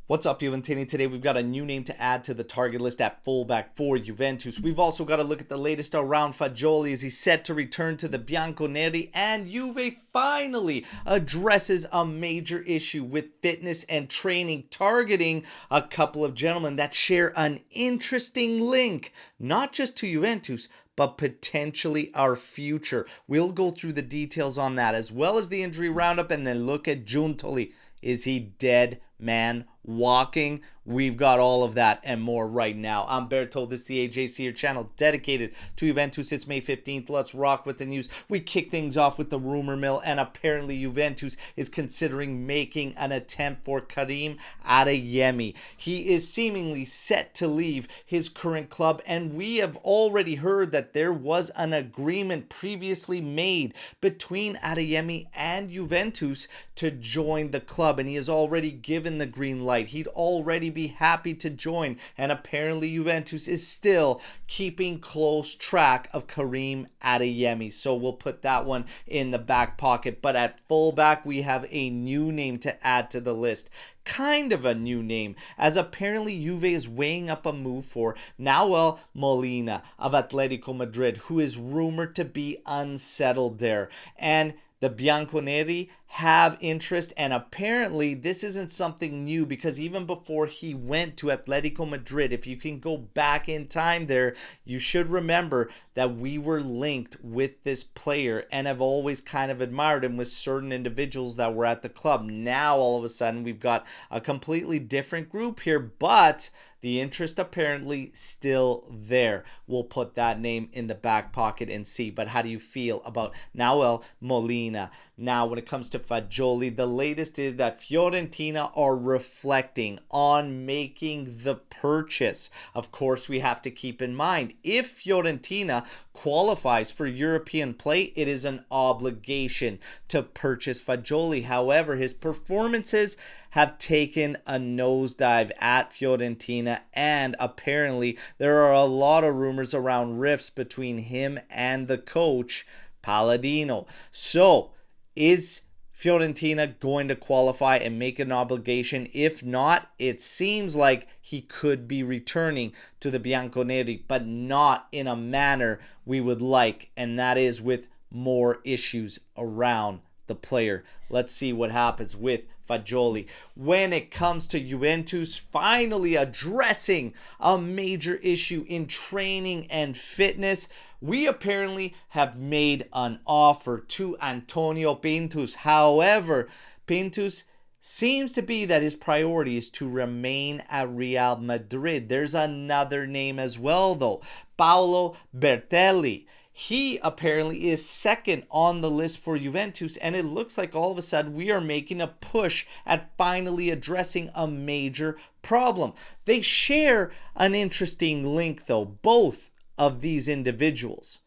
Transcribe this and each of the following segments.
What's up, Juventini? Today we've got a new name to add to the target list at fullback for Juventus. We've also got to look at the latest around Fagioli as he's set to return to the Bianconeri, and Juve finally addresses a major issue with fitness and training, targeting a couple of gentlemen that share an interesting link, not just to Juventus, but potentially our future. We'll go through the details on that, as well as the injury roundup, and then look at Giuntoli. Is he dead man walking? We've got all of that and more right now. I'm Berto, this is the AJC, your channel dedicated to Juventus. It's May 15th. Let's rock with the news. We kick things off with the rumor mill, and apparently Juventus is considering making an attempt for Karim Adeyemi. He is seemingly set to leave his current club, and we have already heard that there was an agreement previously made between Adeyemi and Juventus to join the club, and he has already given the green light. He'd already be happy to join, and apparently Juventus is still keeping close track of Karim Adeyemi, so we'll put that one in the back pocket. But at fullback, we have a new name to add to the list. Kind of a new name, as apparently Juve is weighing up a move for Nahuel Molina of Atletico Madrid, who is rumored to be unsettled there. And the Bianconeri have interest, and apparently this isn't something new, because even before he went to Atletico Madrid, if you can go back in time there, you should remember that we were linked with this player and have always kind of admired him with certain individuals that were at the club. Now all of a sudden we've got a completely different group here, but the interest apparently still there. We'll put that name in the back pocket and see. But how do you feel about Nahuel Molina? Now, when it comes to Fagioli, the latest is that Fiorentina are reflecting on making the purchase. Of course, we have to keep in mind, if Fiorentina qualifies for European play, it is an obligation to purchase Fagioli. However, his performances have taken a nosedive at Fiorentina, and apparently there are a lot of rumors around rifts between him and the coach, Palladino. So, is Fiorentina going to qualify and make an obligation? If not, it seems like he could be returning to the Bianconeri, but not in a manner we would like, and that is with more issues around the player. Let's see what happens with Fagioli. When it comes to Juventus finally addressing a major issue in training and fitness, we apparently have made an offer to Antonio Pintus. However, Pintus seems to be that his priority is to remain at Real Madrid. There's another name as well, though, Paolo Bertelli. He apparently is second on the list for Juventus, and it looks like all of a sudden we are making a push at finally addressing a major problem. They share an interesting link, though, both of these individuals.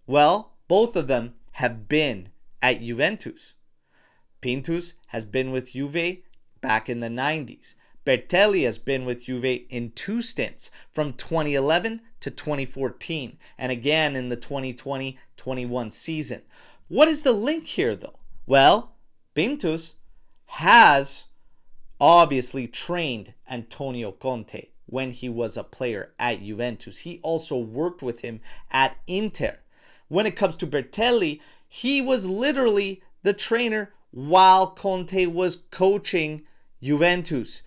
Well, both of them have been at Juventus. Pintus has been with Juve back in the 90s. Bertelli has been with Juve in 2 stints from 2011 to 2014, and again in the 2020-21 season. What is the link here, though? Well, Pintus has obviously trained Antonio Conte when he was a player at Juventus. He also worked with him at Inter. When it comes to Bertelli, he was literally the trainer while Conte was coaching Juventus.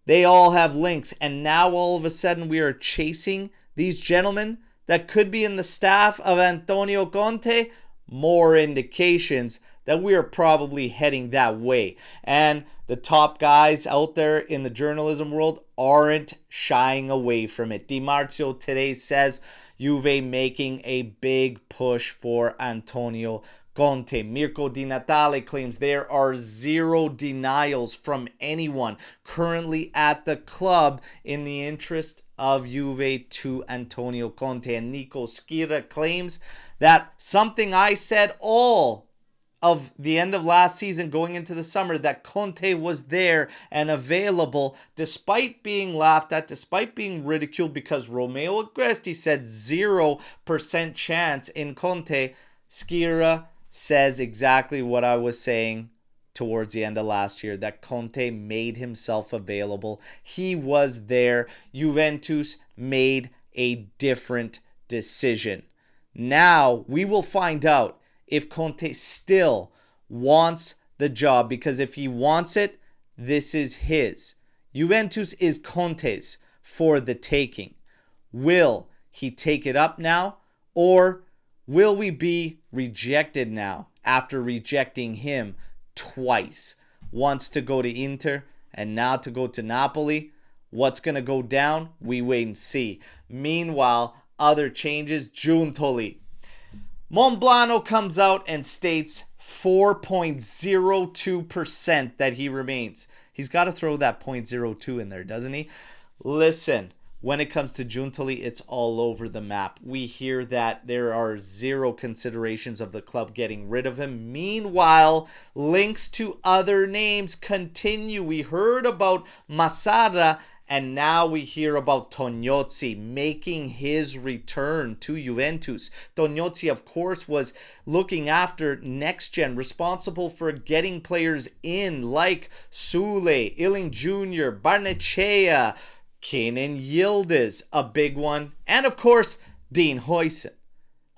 They all have links, and now all of a sudden we are chasing these gentlemen that could be in the staff of Antonio Conte. More indications that we are probably heading that way. And the top guys out there in the journalism world aren't shying away from it. Di Marzio today says Juve making a big push for Antonio Conte. Mirko Di Natale claims there are zero denials from anyone currently at the club in the interest of Juve to Antonio Conte. And Nico Schira claims that something I said all of the end of last season going into the summer, that Conte was there and available despite being laughed at, despite being ridiculed, because Romeo Agresti said 0% chance in Conte. Schira says exactly what I was saying towards the end of last year that Conte made himself available. He was there. Juventus made a different decision. Now we will find out if Conte still wants the job, because if he wants it, this is his. Juventus is Conte's for the taking. Will he take it up now, or will we be rejected now after rejecting him twice? Once to go to Inter and now to go to Napoli. What's going to go down? We wait and see. Meanwhile, other changes. Giuntoli. Monblano comes out and states 4.02% that he remains. He's got to throw that 0.02 in there, doesn't he? Listen, when it comes to Giuntoli, it's all over the map. We hear that there are zero considerations of the club getting rid of him. Meanwhile, links to other names continue. We heard about Masada, and now we hear about Tognozzi making his return to Juventus. Tognozzi, of course, was looking after next gen, responsible for getting players in like Sule, Illing Jr., Barnechea, Kenan Yildiz, a big one, and of course, Dean Huijsen.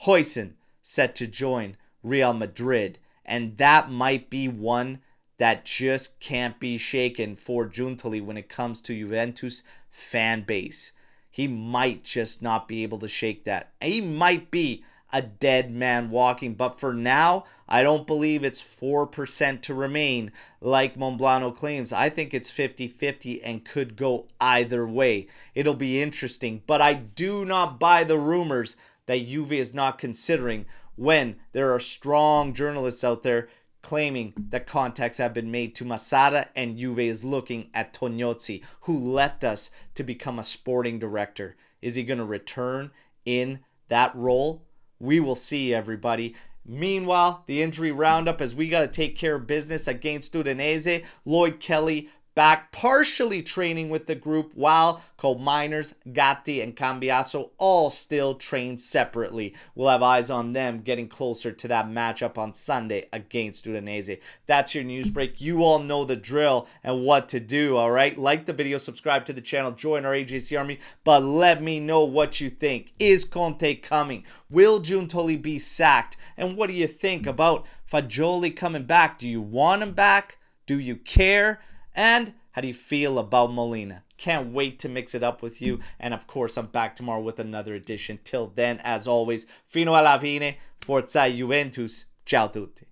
Huijsen set to join Real Madrid, and that might be one that just can't be shaken for Giuntoli when it comes to Juventus fan base. He might just not be able to shake that. He might be a dead man walking, but for now, I don't believe it's 4% to remain like Monblano claims. I think it's 50-50 and could go either way. It'll be interesting, but I do not buy the rumors that Juve is not considering when there are strong journalists out there claiming that contacts have been made to Masada, and Juve is looking at Tognozzi, who left us to become a sporting director. Is he going to return in that role? We will see, everybody. Meanwhile, the injury roundup, as we got to take care of business against Udinese. Lloyd Kelly back partially training with the group, while Miners, Gatti, and Cambiaso all still train separately. We'll have eyes on them getting closer to that matchup on Sunday against Udinese. That's your news break. You all know the drill and what to do, all right? Like the video, subscribe to the channel, join our AJC Army, but let me know what you think. Is Conte coming? Will Giuntoli be sacked? And what do you think about Fagioli coming back? Do you want him back? Do you care? And how do you feel about Molina? Can't wait to mix it up with you. And of course, I'm back tomorrow with another edition. Till then, as always, fino alla fine, forza Juventus. Ciao tutti.